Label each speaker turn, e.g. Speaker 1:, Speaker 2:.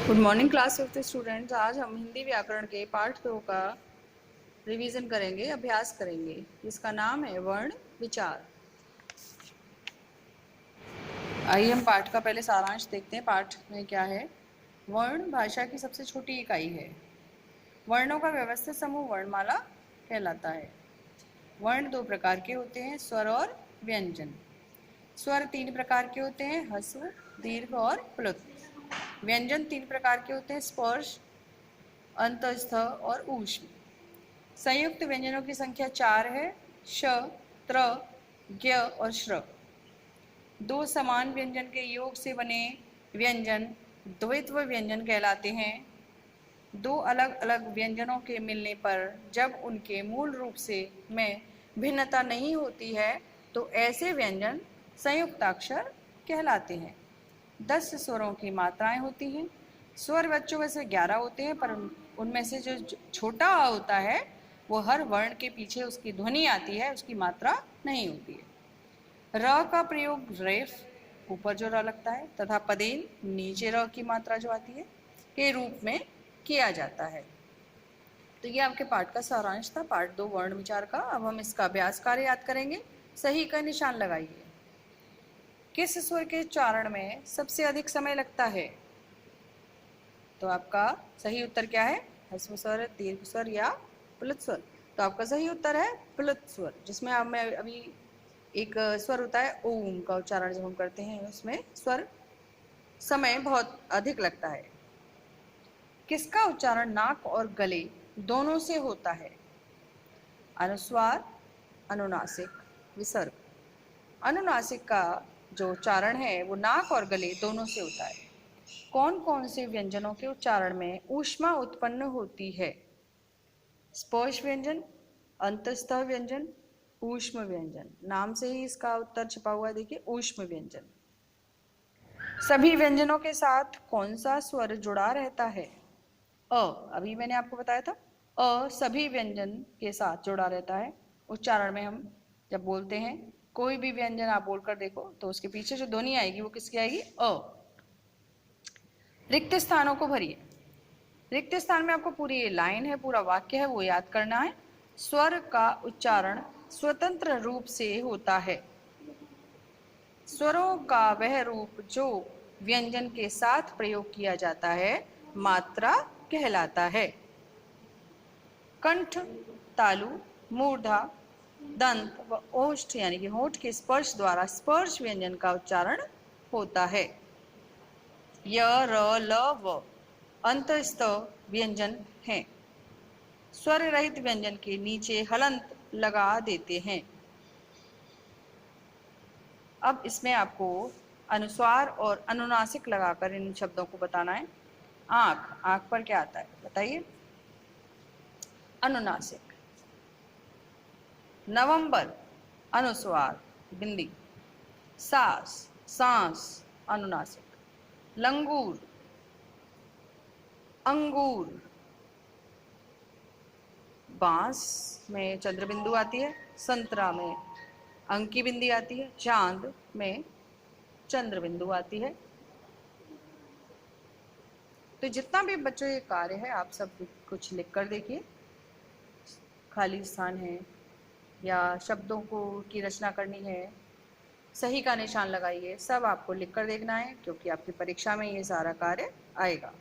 Speaker 1: Good morning class fifth students. आज हम हिंदी व्याकरण के पाठ 2 का रिवीजन करेंगे, अभ्यास करेंगे, जिसका नाम है वर्ण विचार। आइए हम पाठ का पहले सारांश देखते हैं। पाठ में क्या है? वर्ण भाषा की सबसे छोटी इकाई है। वर्णों का व्यवस्थित समूह वर्णमाला कहलाता है। वर्ण दो प्रकार के होते हैं, स्वर और व्यंजन। स्वर तीन प्रकार के होते हैं, ह्रस्व, दीर्घ और प्लुत। व्यंजन तीन प्रकार के होते हैं, स्पर्श, अंतस्थ और ऊष्म। संयुक्त व्यंजनों की संख्या 4 है, श, त्र, ज्ञ और श्र। दो समान व्यंजन के योग से बने व्यंजन द्वित्व व्यंजन कहलाते हैं। दो अलग अलग व्यंजनों के मिलने पर जब उनके मूल रूप से में भिन्नता नहीं होती है तो ऐसे व्यंजन संयुक्ताक्षर कहलाते हैं। 10 स्वरों की मात्राएं होती हैं। स्वर बच्चों वैसे 11 होते हैं, पर उनमें से जो छोटा आ होता है वो हर वर्ण के पीछे उसकी ध्वनि आती है, उसकी मात्रा नहीं होती है। र का प्रयोग रेफ, ऊपर जो र लगता है, तथा पदेन, नीचे र की मात्रा जो आती है, के रूप में किया जाता है। तो ये आपके पाठ का सारांश था, पाठ 2 वर्ण विचार का। अब हम इसका अभ्यास कार्य याद करेंगे। सही का निशान लगाइए। किस स्वर के उच्चारण में सबसे अधिक समय लगता है? तो आपका सही उत्तर क्या है? ह्रस्व स्वर, दीर्घ स्वर या प्लुत स्वर। तो आपका सही उत्तर है प्लुत स्वर, जिसमें अब मैं अभी एक स्वर होता है ओम का उच्चारण जब हम करते हैं, उसमें स्वर समय बहुत अधिक लगता है। किसका उच्चारण नाक और गले दोनों से होता है? अनुस्वार, अनुनासिक, विसर्ग। अनुनासिक का जो उच्चारण है वो नाक और गले दोनों से होता है। कौन कौन से व्यंजनों के उच्चारण में ऊष्मा उत्पन्न होती है? स्पर्श व्यंजन, अंतस्थ व्यंजन, ऊष्म व्यंजन। नाम से ही इसका उत्तर छिपा हुआ है, देखिए, ऊष्म व्यंजन। सभी व्यंजनों के साथ कौन सा स्वर जुड़ा रहता है? अ, अभी मैंने आपको बताया था, अ सभी व्यंजन के साथ जुड़ा रहता है। उच्चारण में हम जब बोलते हैं, कोई भी व्यंजन आप बोलकर देखो तो उसके पीछे जो ध्वनि आएगी वो किसकी आएगी? अ। रिक्त स्थानों को भरिए। रिक्त स्थान में आपको पूरी ये लाइन है, पूरा वाक्य है, वो याद करना है। स्वर का उच्चारण स्वतंत्र रूप से होता है। स्वरों का वह रूप जो व्यंजन के साथ प्रयोग किया जाता है मात्रा कहलाता है। कंठ, तालु, मूर्धा, दंत व ओष्ठ यानी कि होंठ के स्पर्श द्वारा स्पर्श व्यंजन का उच्चारण होता है। य, र, ल, व अंतस्थ व्यंजन हैं। स्वर रहित व्यंजन के नीचे हलंत लगा देते हैं। अब इसमें आपको अनुस्वार और अनुनासिक लगाकर इन शब्दों को बताना है। आंख, आंख पर क्या आता है बताइए? अनुनासिक। नवंबर, अनुस्वार, बिंदी। सास, सांस, अनुनासिक। लंगूर, अंगूर। बांस में चंद्र बिंदु आती है, संतरा में अंक की बिंदी आती है, चांद में चंद्र बिंदु आती है। तो जितना भी बच्चों ये कार्य है आप सब कुछ लिख कर देखिए। खाली स्थान है या शब्दों को की रचना करनी है, सही का निशान लगाइए, सब आपको लिख कर देखना है, क्योंकि आपकी परीक्षा में ये सारा कार्य आएगा।